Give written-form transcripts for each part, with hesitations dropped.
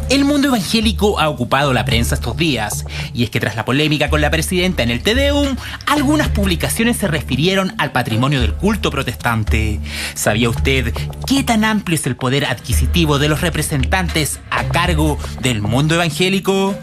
El mundo evangélico ha ocupado la prensa estos días, y es que tras la polémica con la presidenta en el Te Deum, algunas publicaciones se refirieron al patrimonio del culto protestante. ¿Sabía usted qué tan amplio es el poder adquisitivo de los representantes a cargo del mundo evangélico?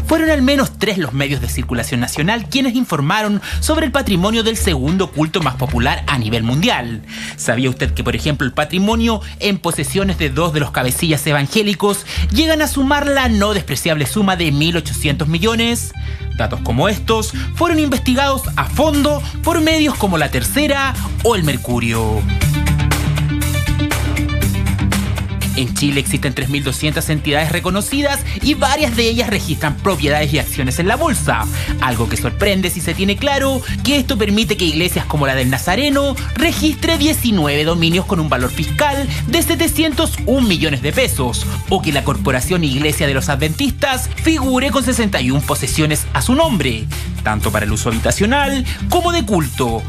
Fueron al menos 3 los medios de circulación nacional quienes informaron sobre el patrimonio del segundo culto más popular a nivel mundial. ¿Sabía usted que, por ejemplo, el patrimonio en posesiones de 2 de los cabecillas evangélicos llegan a sumar la no despreciable suma de 1.800 millones? Datos como estos fueron investigados a fondo por medios como La Tercera o El Mercurio. En Chile existen 3.200 entidades reconocidas y varias de ellas registran propiedades y acciones en la bolsa. Algo que sorprende si se tiene claro que esto permite que iglesias como la del Nazareno registre 19 dominios con un valor fiscal de 701 millones de pesos, o que la Corporación Iglesia de los Adventistas figure con 61 posesiones a su nombre, tanto para el uso habitacional como de culto,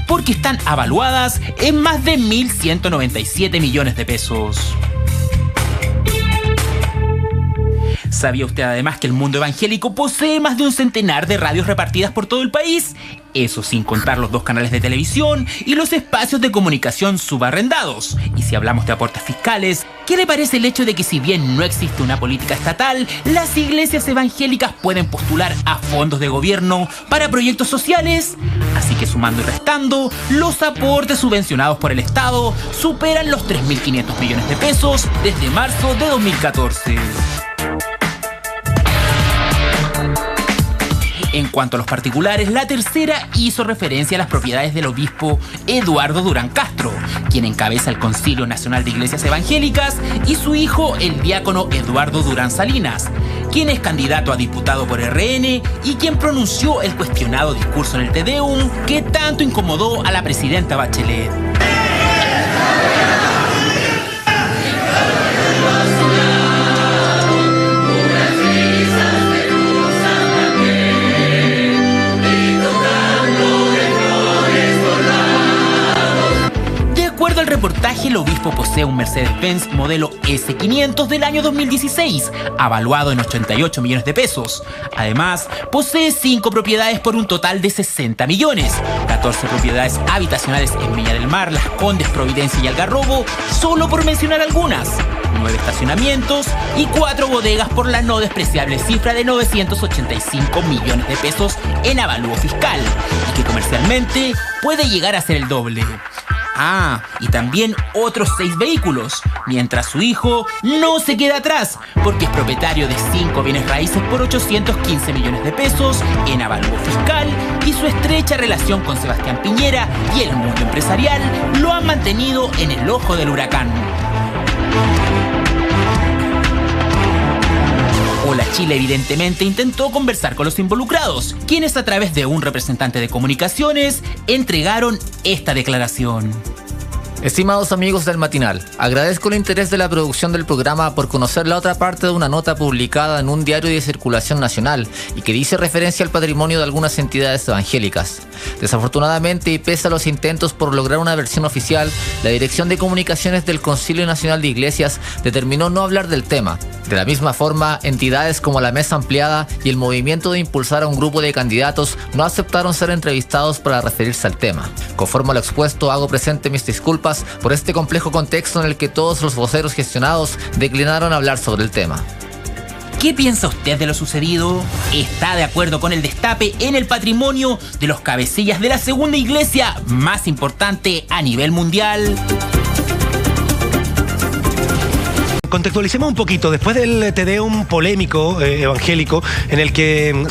porque están avaluadas en más de 1.197 millones de pesos. ¿Sabía usted además que el mundo evangélico posee más de un centenar de radios repartidas por todo el país? Eso sin contar los 2 canales de televisión y los espacios de comunicación subarrendados. Y si hablamos de aportes fiscales, ¿qué le parece el hecho de que, si bien no existe una política estatal, las iglesias evangélicas pueden postular a fondos de gobierno para proyectos sociales? Así que, sumando y restando, los aportes subvencionados por el Estado superan los 3.500 millones de pesos desde marzo de 2014. En cuanto a los particulares, La Tercera hizo referencia a las propiedades del obispo Eduardo Durán Castro, quien encabeza el Concilio Nacional de Iglesias Evangélicas, y su hijo, el diácono Eduardo Durán Salinas, quien es candidato a diputado por RN y quien pronunció el cuestionado discurso en el Te Deum que tanto incomodó a la presidenta Bachelet. De acuerdo al reportaje, el obispo posee un Mercedes-Benz modelo S500 del año 2016, avaluado en 88 millones de pesos. Además, posee 5 propiedades por un total de 60 millones, 14 propiedades habitacionales en Viña del Mar, Las Condes, Providencia y Algarrobo, solo por mencionar algunas, 9 estacionamientos y 4 bodegas por la no despreciable cifra de 985 millones de pesos en avalúo fiscal, y que comercialmente puede llegar a ser el doble. Y también otros 6 vehículos, mientras su hijo no se queda atrás, porque es propietario de 5 bienes raíces por 815 millones de pesos en avalúo fiscal, y su estrecha relación con Sebastián Piñera y el mundo empresarial lo han mantenido en el ojo del huracán. Hola Chile evidentemente intentó conversar con los involucrados, quienes a través de un representante de comunicaciones entregaron esta declaración. Estimados amigos del Matinal, agradezco el interés de la producción del programa por conocer la otra parte de una nota publicada en un diario de circulación nacional y que dice referencia al patrimonio de algunas entidades evangélicas. Desafortunadamente, y pese a los intentos por lograr una versión oficial, la Dirección de Comunicaciones del Concilio Nacional de Iglesias determinó no hablar del tema. De la misma forma, entidades como la Mesa Ampliada y el movimiento de impulsar a un grupo de candidatos no aceptaron ser entrevistados para referirse al tema. Conforme a lo expuesto, hago presente mis disculpas por este complejo contexto en el que todos los voceros gestionados declinaron hablar sobre el tema. ¿Qué piensa usted de lo sucedido? ¿Está de acuerdo con el destape en el patrimonio de los cabecillas de la segunda iglesia más importante a nivel mundial? Contextualicemos un poquito. Después del Te Deum polémico evangélico, en el que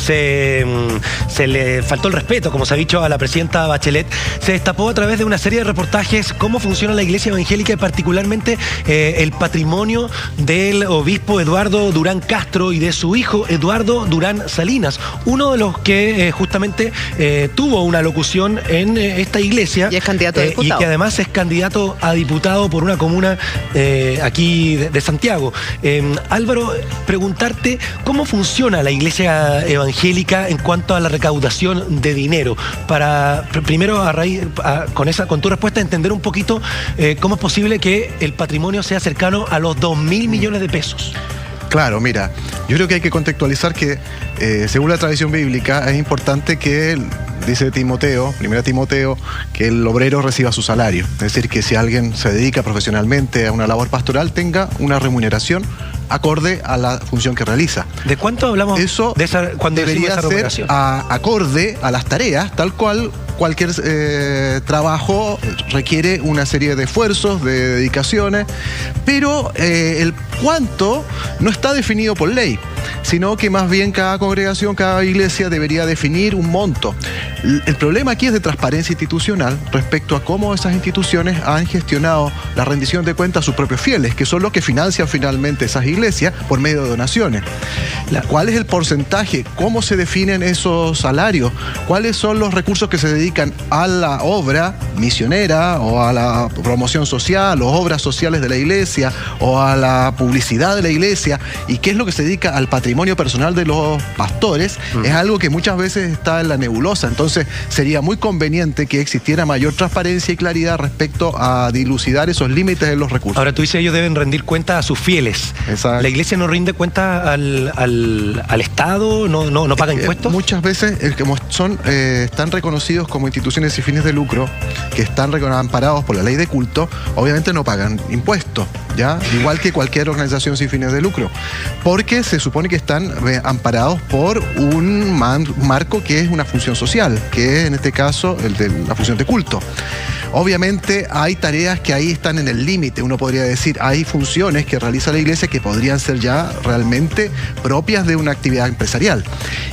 se le faltó el respeto, como se ha dicho, a la presidenta Bachelet, se destapó a través de una serie de reportajes cómo funciona la iglesia evangélica y particularmente el patrimonio del obispo Eduardo Durán Castro y de su hijo Eduardo Durán Salinas, uno de los que justamente tuvo una locución en esta iglesia. Y es candidato a diputado. Y que además es candidato a diputado por una comuna aquí de Santiago. Álvaro, preguntarte cómo funciona la iglesia evangélica en cuanto a la recaudación de dinero. Para, primero, con tu respuesta, entender un poquito cómo es posible que el patrimonio sea cercano a los 2.000 millones de pesos. Claro, mira, yo creo que hay que contextualizar que, según la tradición bíblica, es importante que, dice Timoteo, 1 Timoteo, que el obrero reciba su salario. Es decir, que si alguien se dedica profesionalmente a una labor pastoral, tenga una remuneración acorde a la función que realiza. ¿De cuánto hablamos? Eso cuando debería ser acorde a las tareas, tal cual cualquier trabajo requiere una serie de esfuerzos, de dedicaciones, pero el cuánto no está definido por ley, sino que más bien cada congregación, cada iglesia debería definir un monto. El problema aquí es de transparencia institucional respecto a cómo esas instituciones han gestionado la rendición de cuentas a sus propios fieles, que son los que financian finalmente esas iglesias por medio de donaciones. ¿Cuál es el porcentaje? ¿Cómo se definen esos salarios? ¿Cuáles son los recursos que se dedican a la obra misionera o a la promoción social o obras sociales de la iglesia o a la publicidad de la iglesia? ¿Y qué es lo que se dedica al patrimonio personal de los pastores? Es algo que muchas veces está en la nebulosa. Entonces sería muy conveniente que existiera mayor transparencia y claridad respecto a dilucidar esos límites de los recursos. Ahora, tú dices, ellos deben rendir cuentas a sus fieles. Exacto. ¿La iglesia no rinde cuentas al Estado? ¿No paga impuestos? Muchas veces, como están reconocidos como instituciones sin fines de lucro, que están amparados por la ley de culto, obviamente no pagan impuestos, ¿ya? Igual que cualquier organización sin fines de lucro, porque se supone que están amparados por un marco que es una función social, que es en este caso el de la función de culto. Obviamente hay tareas que ahí están en el límite, uno podría decir, hay funciones que realiza la iglesia que podrían ser ya realmente propias de una actividad empresarial.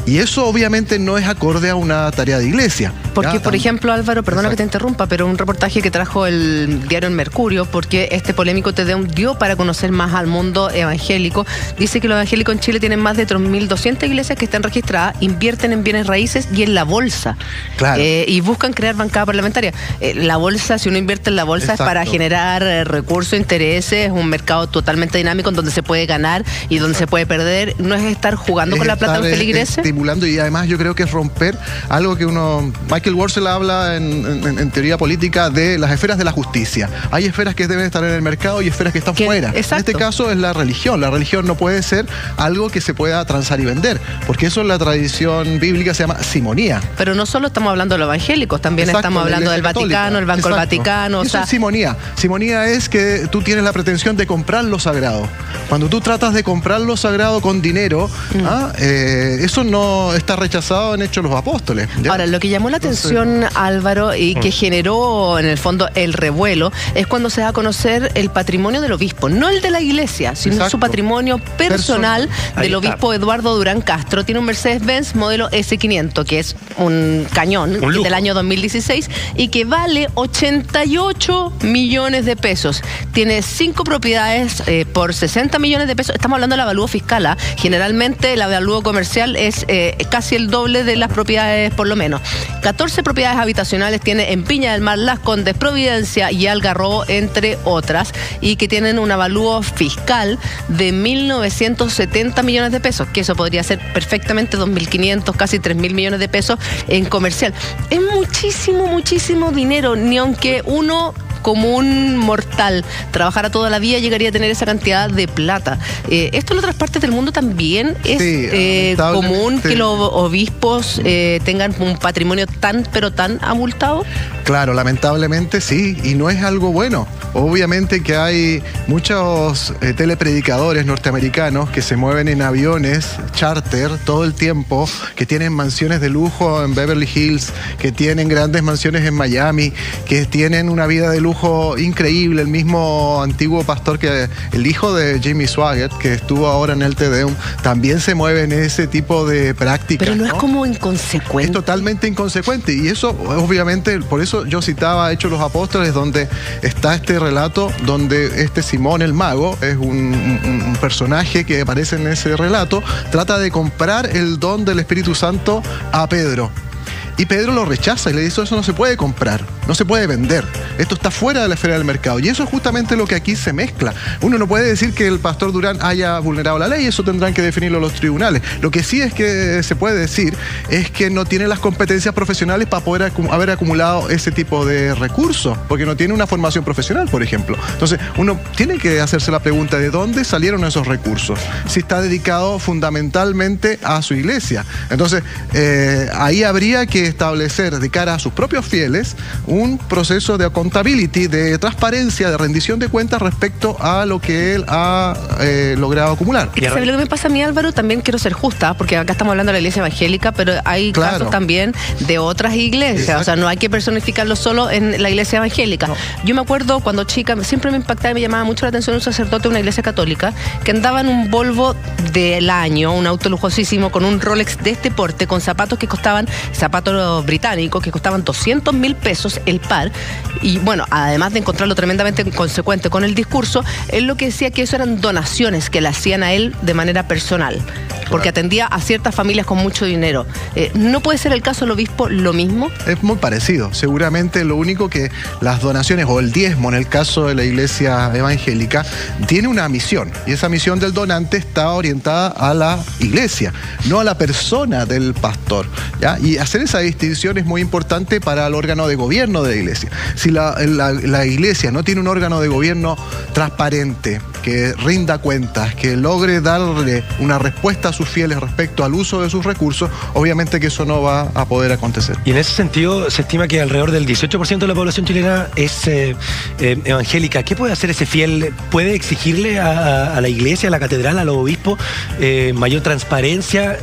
Y eso obviamente no es acorde a una tarea de iglesia. Porque, por ejemplo, Álvaro, perdona que te interrumpa, pero un reportaje que trajo el diario El Mercurio, porque este polémico TDEUM dio para conocer más al mundo evangélico, dice que los evangélicos en Chile tienen más de 3.200 iglesias que están registradas, invierten en bienes raíces y en la bolsa. Claro. Y buscan crear bancada parlamentaria. La bolsa, si uno invierte en la bolsa, exacto, es para generar recursos, intereses, un mercado totalmente dinámico en donde se puede ganar y donde se puede perder. No es estar jugando con la plata de los feligreses. Estimulando, y además yo creo que es romper algo que Michael Worcel habla en teoría política de las esferas de la justicia. Hay esferas que deben estar en el mercado y esferas que están fuera. Exacto. En este caso es la religión. La religión no puede ser algo que se pueda transar y vender, porque eso en la tradición bíblica se llama simonía. Pero no solo estamos hablando de los evangélicos, también Exacto, estamos hablando del Vaticano, el Banco del Vaticano. Eso es simonía. Simonía es que tú tienes la pretensión de comprar lo sagrado. Cuando tú tratas de comprar lo sagrado con dinero, eso no está rechazado en Hechos de los Apóstoles, ¿ya? Ahora, lo que llamó la atención, Álvaro, y que generó en el fondo el revuelo, es cuando se da a conocer el patrimonio del obispo, no el de la iglesia, sino Exacto, su patrimonio personal del obispo Eduardo Durán Castro. Tiene un Mercedes-Benz modelo S500, que es un cañón, del año 2016, y que vale 88 millones de pesos. Tiene 5 propiedades por 60 millones de pesos. Estamos hablando del avalúo fiscal, Generalmente el avalúo comercial es casi el doble de las propiedades, por lo menos. 14 propiedades habitacionales tiene en Viña del Mar, Las Condes, Providencia y Algarrobo, entre otras, y que tienen un avalúo fiscal de 1.970 millones de pesos, que eso podría ser perfectamente 2.500, casi 3.000 millones de pesos en comercial. Es muchísimo, muchísimo dinero, ni aunque uno como un mortal trabajara toda la vida llegaría a tener esa cantidad de plata. Esto en otras partes del mundo también es común que los obispos tengan un patrimonio tan, pero tan abultado. Claro, lamentablemente sí, y no es algo bueno. Obviamente que hay muchos telepredicadores norteamericanos que se mueven en aviones charter todo el tiempo, que tienen mansiones de lujo en Beverly Hills, que tienen grandes mansiones en Miami, que tienen una vida de lujo increíble. El mismo antiguo pastor, el hijo de Jimmy Swaggart, que estuvo ahora en el TDEUM, también se mueve en ese tipo de prácticas. Pero no es como inconsecuente. Es totalmente inconsecuente, y eso obviamente, por eso yo citaba Hechos de los Apóstoles, donde está este relato donde este Simón el mago es un personaje que aparece en ese relato, trata de comprar el don del Espíritu Santo a Pedro. Y Pedro lo rechaza y le dice: eso no se puede comprar, no se puede vender, esto está fuera de la esfera del mercado. Y eso es justamente lo que aquí se mezcla. Uno no puede decir que el pastor Durán haya vulnerado la ley, eso tendrán que definirlo los tribunales. Lo que sí es que se puede decir es que no tiene las competencias profesionales para poder haber acumulado ese tipo de recursos, porque no tiene una formación profesional, por ejemplo. Entonces, uno tiene que hacerse la pregunta de dónde salieron esos recursos, si está dedicado fundamentalmente a su iglesia. Entonces, ahí habría que establecer de cara a sus propios fieles un proceso de accountability, de transparencia, de rendición de cuentas respecto a lo que él ha logrado acumular. ¿Sabes lo que me pasa a mí, Álvaro? También quiero ser justa, porque acá estamos hablando de la iglesia evangélica, pero hay casos también de otras iglesias. Exacto. O sea, no hay que personificarlo solo en la iglesia evangélica. No. Yo me acuerdo cuando chica, siempre me impactaba y me llamaba mucho la atención un sacerdote de una iglesia católica que andaba en un Volvo del año, un auto lujosísimo, con un Rolex de este porte, con zapatos que costaban, zapatos británicos, que costaban 200.000 pesos el par. Y bueno, además de encontrarlo tremendamente consecuente con el discurso, él lo que decía que eso eran donaciones que le hacían a él de manera personal, porque atendía a ciertas familias con mucho dinero. ¿No puede ser el caso del obispo lo mismo? Es muy parecido. Seguramente lo único que las donaciones o el diezmo, en el caso de la iglesia evangélica, tiene una misión, y esa misión del donante está orientada a la iglesia, no a la persona del pastor, ¿ya? Y hacer esa distinción es muy importante para el órgano de gobierno de la iglesia. Si la iglesia no tiene un órgano de gobierno transparente, que rinda cuentas, que logre darle una respuesta a sus fieles respecto al uso de sus recursos, obviamente que eso no va a poder acontecer. Y en ese sentido se estima que alrededor del 18% de la población chilena es evangélica. ¿Qué puede hacer ese fiel? ¿Puede exigirle a la iglesia, a la catedral, a los obispos mayor transparencia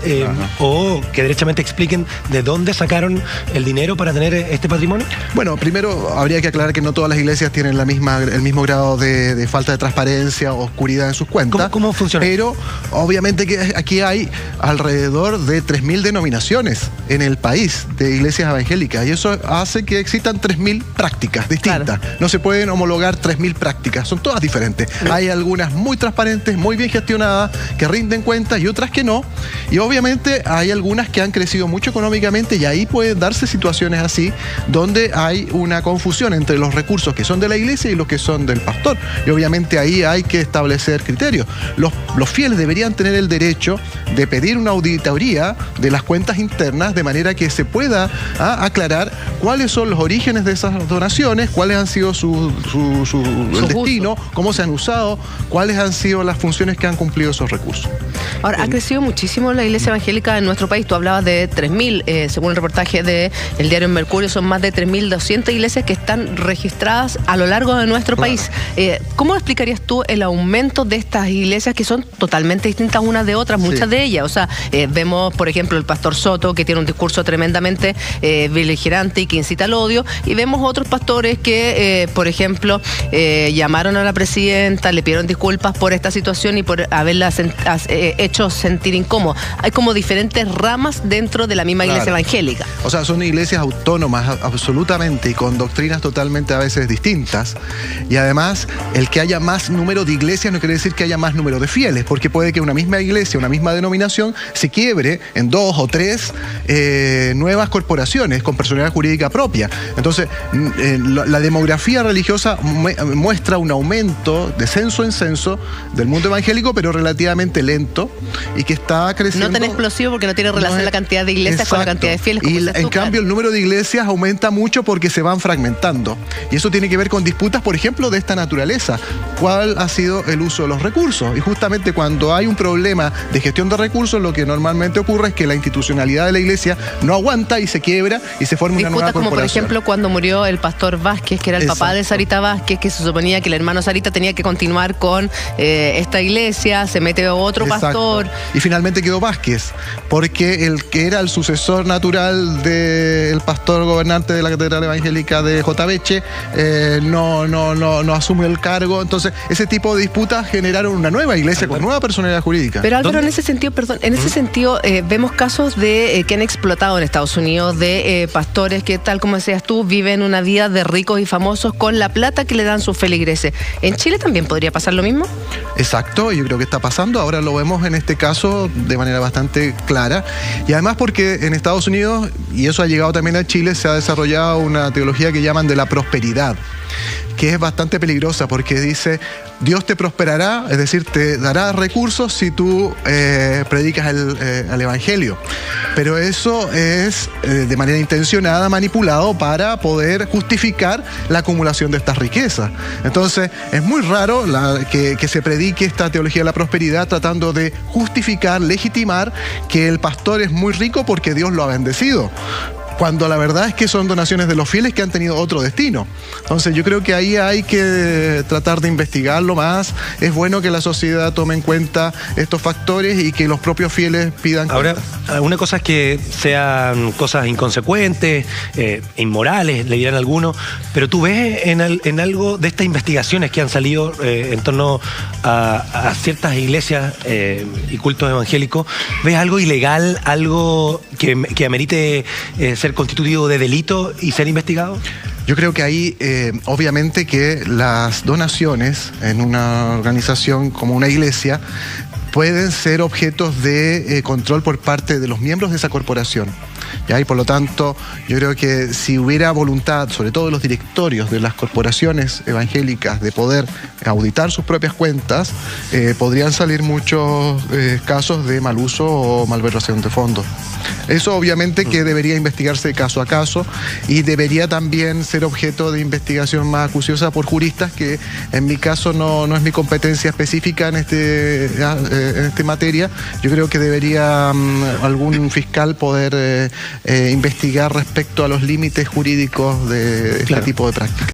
o que derechamente expliquen de dónde sacaron el dinero para tener este patrimonio? Bueno, primero habría que aclarar que no todas las iglesias tienen el mismo grado de falta de transparencia o oscuridad en sus cuentas. ¿Cómo funciona? Pero obviamente que aquí hay alrededor de 3.000 denominaciones en el país de iglesias evangélicas, y eso hace que existan 3.000 prácticas distintas. Claro. No se pueden homologar 3.000 prácticas, son todas diferentes. Hay algunas muy transparentes, muy bien gestionadas, que rinden cuentas, y otras que no. Y obviamente hay algunas que han crecido mucho económicamente, y ahí pueden darse situaciones así, donde hay una confusión entre los recursos que son de la iglesia y los que son del pastor. Y obviamente ahí hay que establecer criterios. Los fieles deberían tener el derecho de pedir una auditoría de las cuentas internas, de manera que se pueda aclarar cuáles son los orígenes de esas donaciones, cuáles han sido el destino, cómo se han usado, cuáles han sido las funciones que han cumplido esos recursos. Ahora, ha crecido muchísimo la iglesia evangélica en nuestro país. Tú hablabas de 3.000, según el reportaje del diario Mercurio, son más de 3.200 iglesias que están registradas a lo largo de nuestro país. ¿Cómo explicarías tú el aumento de estas iglesias que son totalmente distintas unas de otras, muchas de ellas? O sea, vemos, por ejemplo, el pastor Soto, que tiene un discurso tremendamente beligerante y que incita al odio, y vemos otros pastores que, por ejemplo, llamaron a la presidenta, le pidieron disculpas por esta situación y por haberla hecho sentir incómoda. Hay como diferentes ramas dentro de la misma iglesia evangélica. O sea, son iglesias autónomas absolutamente y con doctrinas totalmente a veces distintas. Y además, el que haya más número de iglesias no quiere decir que haya más número de fieles, porque puede que una misma iglesia, una misma denominación, se quiebre en 2 o 3 nuevas corporaciones con personalidad jurídica propia. Entonces, la demografía religiosa muestra un aumento de censo en censo del mundo evangélico, pero relativamente lento y que está creciendo. No tan explosivo porque no tiene relación la cantidad de iglesias con la cantidad de fieles. Y en cambio el número de iglesias aumenta mucho porque se van fragmentando. Y eso tiene que ver con disputas, por ejemplo, de esta naturaleza. ¿Cuál ha sido el uso de los recursos? Y justamente cuando hay un problema de gestión de recursos, lo que normalmente ocurre es que la institucionalidad de la iglesia no aguanta y se quiebra y se forma una nueva corporación. Como por ejemplo cuando murió el pastor Vázquez, que era el papá de Sarita Vázquez, que se suponía que el hermano Sarita tenía que continuar con esta iglesia, se mete otro pastor. Y finalmente quedó Vázquez, porque el que era el sucesor natural del pastor gobernante de la Catedral Evangélica de Jotaveche no asume el cargo. Entonces, ese tipo tipo de disputas generaron una nueva iglesia con nueva personalidad jurídica. Pero Álvaro, en ese sentido, vemos casos de que han explotado en Estados Unidos de pastores que, tal como decías tú, viven una vida de ricos y famosos con la plata que le dan sus feligreses. ¿En Chile también podría pasar lo mismo? Exacto, yo creo que está pasando. Ahora lo vemos en este caso de manera bastante clara. Y además porque en Estados Unidos, y eso ha llegado también a Chile, se ha desarrollado una teología que llaman de la prosperidad, que es bastante peligrosa porque dice: Dios te prosperará, es decir, te dará recursos si tú predicas el Evangelio. Pero eso es de manera intencionada manipulado para poder justificar la acumulación de estas riquezas. Entonces, es muy raro que se predique esta teología de la prosperidad tratando de justificar, legitimar que el pastor es muy rico porque Dios lo ha bendecido, cuando la verdad es que son donaciones de los fieles que han tenido otro destino. Entonces yo creo que ahí hay que tratar de investigarlo más. Es bueno que la sociedad tome en cuenta estos factores y que los propios fieles pidan Ahora, cuentas. una cosa es que sean cosas inconsecuentes, inmorales, le dirán algunos, pero tú ves en algo de estas investigaciones que han salido en torno a ciertas iglesias y cultos evangélicos, ¿ves algo ilegal, algo que amerite ser constitutivo de delito y ser investigado? Yo creo que ahí, obviamente que las donaciones en una organización como una iglesia pueden ser objetos de control por parte de los miembros de esa corporación. ¿Ya? Y por lo tanto, yo creo que si hubiera voluntad, sobre todo de los directorios de las corporaciones evangélicas, de poder auditar sus propias cuentas, podrían salir muchos casos de mal uso o malversación de fondos. Eso obviamente que debería investigarse caso a caso y debería también ser objeto de investigación más acuciosa por juristas, que en mi caso no es mi competencia específica en esta materia. Yo creo que debería algún fiscal poder investigar respecto a los límites jurídicos de este tipo de prácticas.